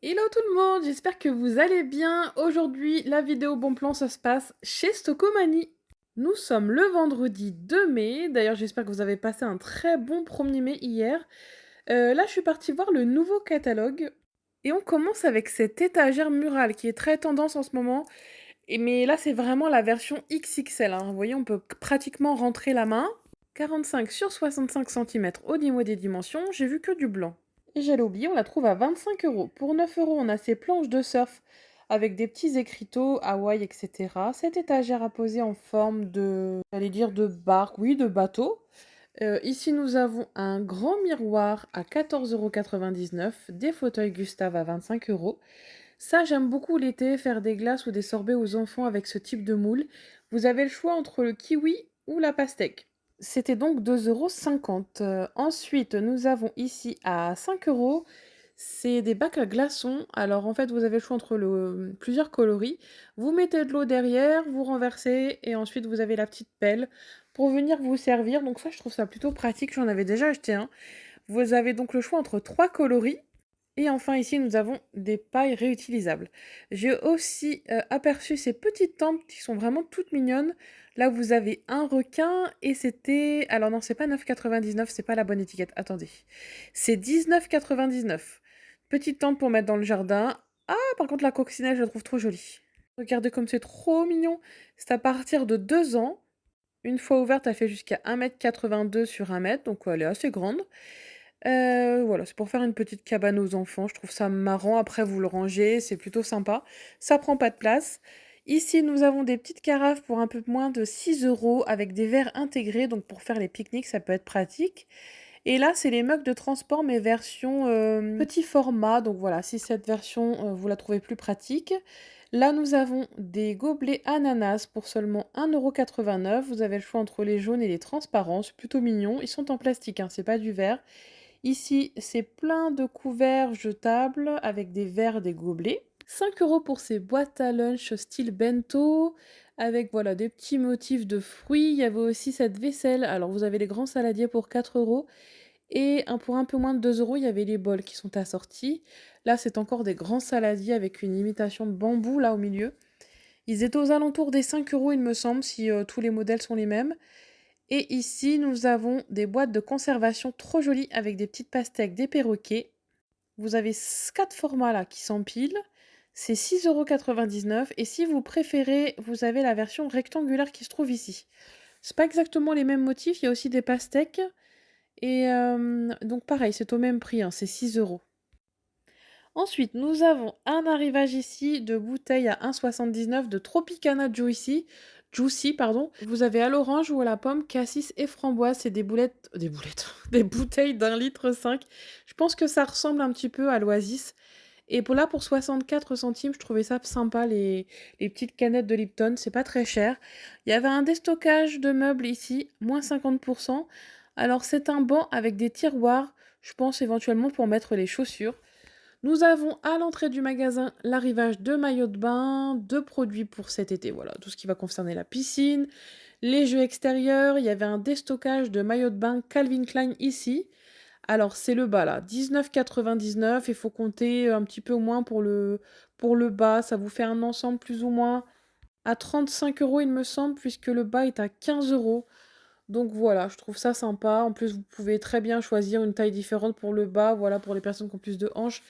Hello tout le monde, j'espère que vous allez bien. Aujourd'hui, la vidéo bon plan, ça se passe chez Stocomanie. Nous sommes le vendredi 2 mai. D'ailleurs, j'espère que vous avez passé un très bon 1er mai hier. Là, je suis partie voir le nouveau catalogue. Et on commence avec cette étagère murale qui est très tendance en ce moment. Mais là, c'est vraiment la version XXL, hein. Vous voyez, on peut pratiquement rentrer la main. 45 sur 65 centimètres au niveau des dimensions. J'ai vu que du blanc. Et j'allais oublier, on la trouve à 25 euros. Pour 9 euros, on a ces planches de surf avec des petits écriteaux, Hawaï, etc. Cette étagère à poser en forme de, j'allais dire de barque, oui, de bateau. Ici, nous avons un grand miroir à 14,99 €, des fauteuils Gustave à 25 euros. Ça, j'aime beaucoup l'été, faire des glaces ou des sorbets aux enfants avec ce type de moule. Vous avez le choix entre le kiwi ou la pastèque. C'était donc 2,50 €. Ensuite, nous avons ici à 5 euros, c'est des bacs à glaçons. Alors en fait, vous avez le choix entre plusieurs coloris. Vous mettez de l'eau derrière, vous renversez et ensuite vous avez la petite pelle pour venir vous servir. Donc ça, je trouve ça plutôt pratique. J'en avais déjà acheté un. Vous avez donc le choix entre trois coloris. Et enfin, ici, nous avons des pailles réutilisables. J'ai aussi aperçu ces petites tempes qui sont vraiment toutes mignonnes. Là, vous avez un requin et c'était... Alors non, c'est pas 9,99, c'est pas la bonne étiquette. Attendez. C'est 19,99. Petite tente pour mettre dans le jardin. Ah, par contre, la coccinelle, je la trouve trop jolie. Regardez comme c'est trop mignon. C'est à partir de 2 ans. Une fois ouverte, elle fait jusqu'à 1,82 m sur 1 m, donc elle est assez grande. Voilà, c'est pour faire une petite cabane aux enfants. Je trouve ça marrant. Après, vous le rangez, c'est plutôt sympa. Ça prend pas de place. Ici, nous avons des petites carafes pour un peu moins de 6 euros avec des verres intégrés. Donc, pour faire les pique-niques, ça peut être pratique. Et là, c'est les mugs de transport, mais version petit format. Donc, voilà, si cette version, vous la trouvez plus pratique. Là, nous avons des gobelets ananas pour seulement 1,89 €. Vous avez le choix entre les jaunes et les transparents. C'est plutôt mignon. Ils sont en plastique, hein, c'est pas du verre. Ici, c'est plein de couverts jetables avec des verres, des gobelets. 5 euros pour ces boîtes à lunch style bento, avec voilà des petits motifs de fruits. Il y avait aussi cette vaisselle. Alors vous avez les grands saladiers pour 4 euros. Et pour un peu moins de 2 euros, il y avait les bols qui sont assortis. Là, c'est encore des grands saladiers avec une imitation de bambou là au milieu. Ils étaient aux alentours des 5 euros, il me semble, si tous les modèles sont les mêmes. Et ici, nous avons des boîtes de conservation trop jolies avec des petites pastèques, des perroquets. Vous avez 4 formats là qui s'empilent. C'est 6,99 €. Et si vous préférez, vous avez la version rectangulaire qui se trouve ici. C'est pas exactement les mêmes motifs, il y a aussi des pastèques. Et donc pareil, c'est au même prix, hein, c'est 6 euros. Ensuite, nous avons un arrivage ici de bouteilles à 1,79 € de Tropicana Juicy. Juicy, pardon. Vous avez à l'orange ou à la pomme, cassis et framboise. C'est des boulettes, des bouteilles d'1,5 litre. Je pense que ça ressemble un petit peu à l'Oasis. Et pour là, pour 64 centimes, je trouvais ça sympa, les petites canettes de Lipton. C'est pas très cher. Il y avait un déstockage de meubles ici, moins 50%. Alors, c'est un banc avec des tiroirs, je pense éventuellement pour mettre les chaussures. Nous avons à l'entrée du magasin l'arrivage de maillots de bain, de produits pour cet été, voilà, tout ce qui va concerner la piscine, les jeux extérieurs. Il y avait un déstockage de maillots de bain Calvin Klein ici. Alors c'est le bas là, 19,99 €. Il faut compter un petit peu au moins pour le bas. Ça vous fait un ensemble plus ou moins à 35 euros, il me semble, puisque le bas est à 15 euros. Donc voilà, je trouve ça sympa. En plus, vous pouvez très bien choisir une taille différente pour le bas, voilà, pour les personnes qui ont plus de hanches.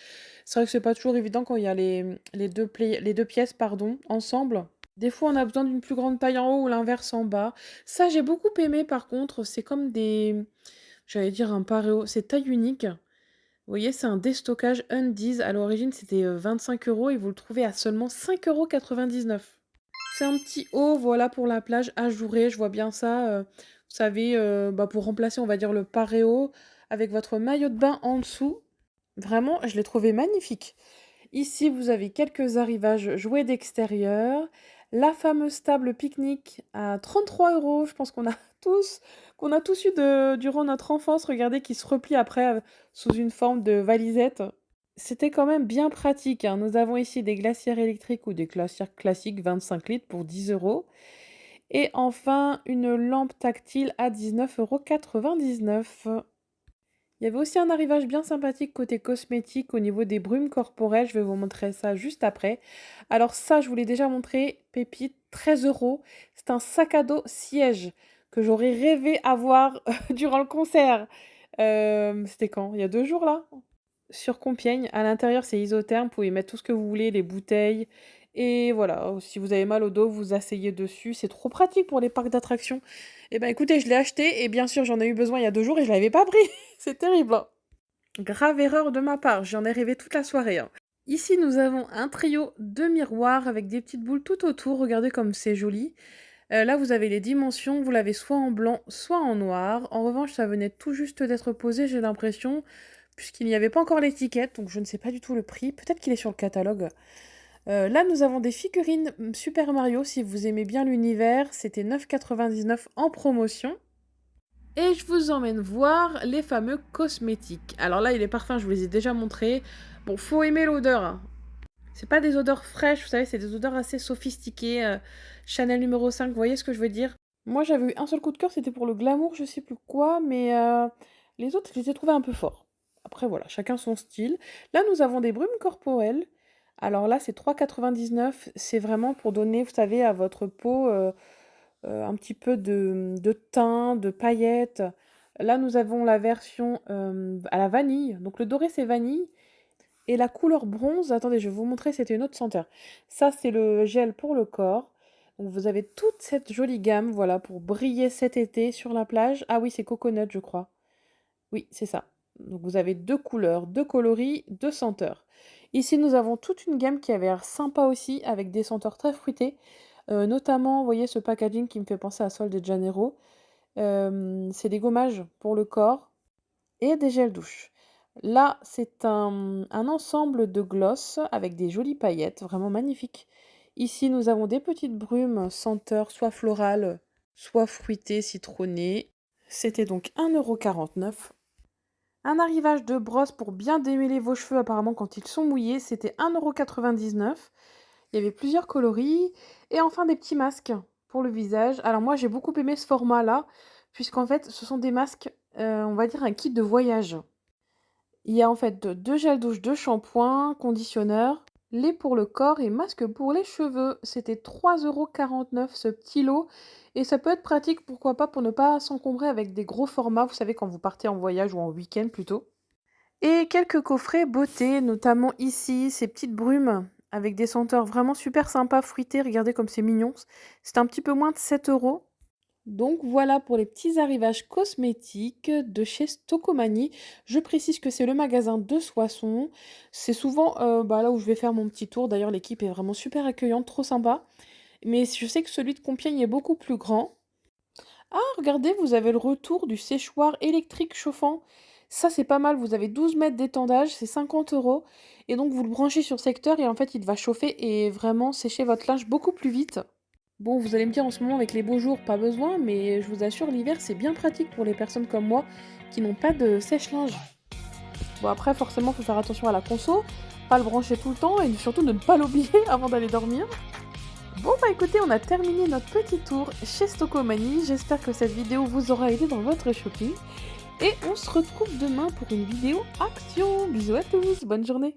C'est vrai que c'est pas toujours évident quand il y a les deux pièces, pardon, ensemble. Des fois, on a besoin d'une plus grande taille en haut ou l'inverse en bas. Ça, j'ai beaucoup aimé par contre. C'est comme des... J'allais dire un paréo. C'est taille unique. Vous voyez, c'est un déstockage Undies. À l'origine, c'était 25 euros et vous le trouvez à seulement 5,99 €. C'est un petit haut, voilà, pour la plage ajouré, je vois bien ça, vous savez, pour remplacer, on va dire, le paréo avec votre maillot de bain en dessous. Vraiment, je l'ai trouvé magnifique. Ici, vous avez quelques arrivages jouets d'extérieur. La fameuse table pique-nique à 33 euros. Je pense qu'on a tous eu durant notre enfance. Regardez, qui se replie après sous une forme de valisette. C'était quand même bien pratique, hein. Nous avons ici des glacières électriques ou des glacières classiques 25 litres pour 10 euros. Et enfin, une lampe tactile à 19,99 €. Il y avait aussi un arrivage bien sympathique côté cosmétique au niveau des brumes corporelles. Je vais vous montrer ça juste après. Alors ça, je vous l'ai déjà montré. Pépite, 13 euros. C'est un sac à dos siège que j'aurais rêvé avoir durant le concert. C'était quand? Il y a 2 jours là? Sur Compiègne. À l'intérieur, c'est isotherme. Vous pouvez mettre tout ce que vous voulez, les bouteilles. Et voilà, si vous avez mal au dos, vous asseyez dessus. C'est trop pratique pour les parcs d'attractions. Eh ben écoutez, je l'ai acheté et bien sûr, j'en ai eu besoin il y a 2 jours et je l'avais pas pris. C'est terrible, hein. Grave erreur de ma part, j'en ai rêvé toute la soirée, hein. Ici, nous avons un trio de miroirs avec des petites boules tout autour. Regardez comme c'est joli. Là, vous avez les dimensions. Vous l'avez soit en blanc, soit en noir. En revanche, ça venait tout juste d'être posé, j'ai l'impression, puisqu'il n'y avait pas encore l'étiquette. Donc, je ne sais pas du tout le prix. Peut-être qu'il est sur le catalogue. Là, nous avons des figurines Super Mario. Si vous aimez bien l'univers, c'était 9,99 € en promotion. Et je vous emmène voir les fameux cosmétiques. Alors là, les parfums, je vous les ai déjà montrés. Bon, faut aimer l'odeur, hein. C'est pas des odeurs fraîches, vous savez, c'est des odeurs assez sophistiquées. Chanel numéro 5, vous voyez ce que je veux dire? Moi, j'avais eu un seul coup de cœur, c'était pour le glamour, je sais plus quoi, mais les autres, je les ai trouvés un peu forts. Après, voilà, chacun son style. Là, nous avons des brumes corporelles. Alors là, c'est 3,99 €. C'est vraiment pour donner, vous savez, à votre peau un petit peu de teint, de paillettes. Là, nous avons la version à la vanille. Donc le doré, c'est vanille. Et la couleur bronze, attendez, je vais vous montrer, c'était une autre senteur. Ça, c'est le gel pour le corps. Donc vous avez toute cette jolie gamme, voilà, pour briller cet été sur la plage. Ah oui, c'est coconut, je crois. Oui, c'est ça. Donc vous avez 2 couleurs, 2 coloris, 2 senteurs. Ici, nous avons toute une gamme qui avait l'air sympa aussi, avec des senteurs très fruitées. Notamment, vous voyez ce packaging qui me fait penser à Sol de Janeiro. C'est des gommages pour le corps et des gels douche. Là, c'est un ensemble de gloss avec des jolies paillettes, vraiment magnifiques. Ici, nous avons des petites brumes senteurs, soit florales, soit fruitées, citronnées. C'était donc 1,49 €. Un arrivage de brosse pour bien démêler vos cheveux, apparemment, quand ils sont mouillés, c'était 1,99 €. Il y avait plusieurs coloris. Et enfin, des petits masques pour le visage. Alors moi, j'ai beaucoup aimé ce format-là, puisqu'en fait, ce sont des masques, on va dire un kit de voyage. Il y a en fait 2 gels douche, 2 shampoings, conditionneur, lait pour le corps et masque pour les cheveux. C'était 3,49 € ce petit lot et ça peut être pratique, pourquoi pas, pour ne pas s'encombrer avec des gros formats, vous savez, quand vous partez en voyage ou en week-end plutôt. Et quelques coffrets beauté, notamment ici, ces petites brumes avec des senteurs vraiment super sympas, fruitées. Regardez comme c'est mignon. C'est un petit peu moins de 7 €. Donc voilà pour les petits arrivages cosmétiques de chez Stocomanie. Je précise que c'est le magasin de Soissons. C'est souvent là où je vais faire mon petit tour. D'ailleurs, l'équipe est vraiment super accueillante, trop sympa. Mais je sais que celui de Compiègne est beaucoup plus grand. Ah, regardez, vous avez le retour du séchoir électrique chauffant. Ça, c'est pas mal. Vous avez 12 mètres d'étendage, c'est 50 €. Et donc, vous le branchez sur secteur et en fait, il va chauffer et vraiment sécher votre linge beaucoup plus vite. Bon, vous allez me dire en ce moment avec les beaux jours, pas besoin, mais je vous assure, l'hiver, c'est bien pratique pour les personnes comme moi qui n'ont pas de sèche-linge. Bon, après, forcément, faut faire attention à la conso, pas le brancher tout le temps et surtout ne pas l'oublier avant d'aller dormir. Bon, bah écoutez, on a terminé notre petit tour chez Stocomanie. J'espère que cette vidéo vous aura aidé dans votre shopping. Et on se retrouve demain pour une vidéo action. Bisous à tous, bonne journée.